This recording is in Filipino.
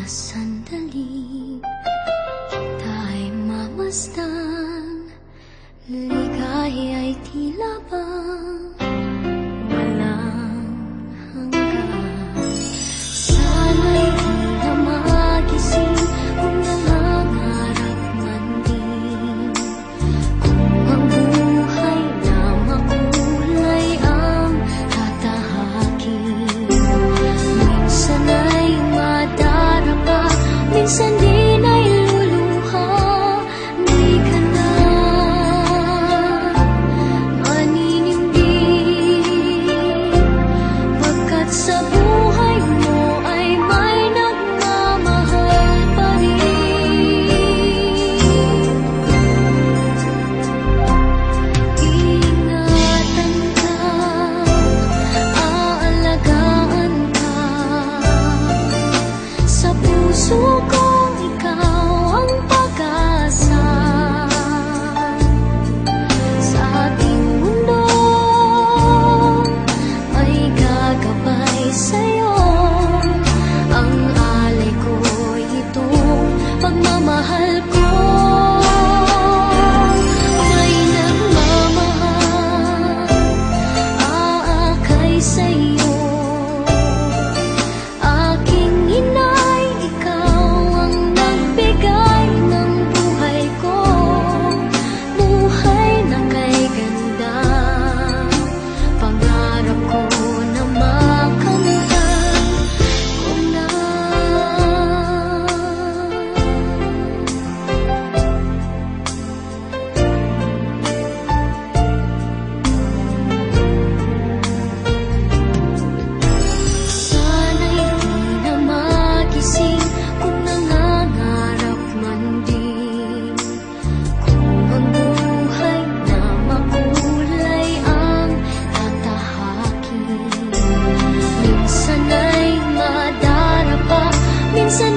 sandali tayo mamasdan, ligaya'y tila bang walang hanggan. Sana'y di na magising kung nangangarap man din, kung ang buhay na makulay ang tatahakin. Minsan ay madarapa, minsan din ay luluha. Di ka na maninindig, pagkat sa buhay mo ay may nagmamahal pa rin. Ingatan ka, aalagaan ka, sa puso kong ikaw ang pag-asa. Sa ating mundo ay gagabay sa'yo, ang alay ko'y itong pagmamahal ko. May nagmamahal, aakay sa'yo. Aking inay, ikaw ang nagbigay ng buhay ko, buhay na kay ganda. Pangarap ko na makamtan ko na. Sana'y di na magising kung nangangarap man din, kung ang buhay na makulay ang tatahakin. Minsan ay madarapa, minsan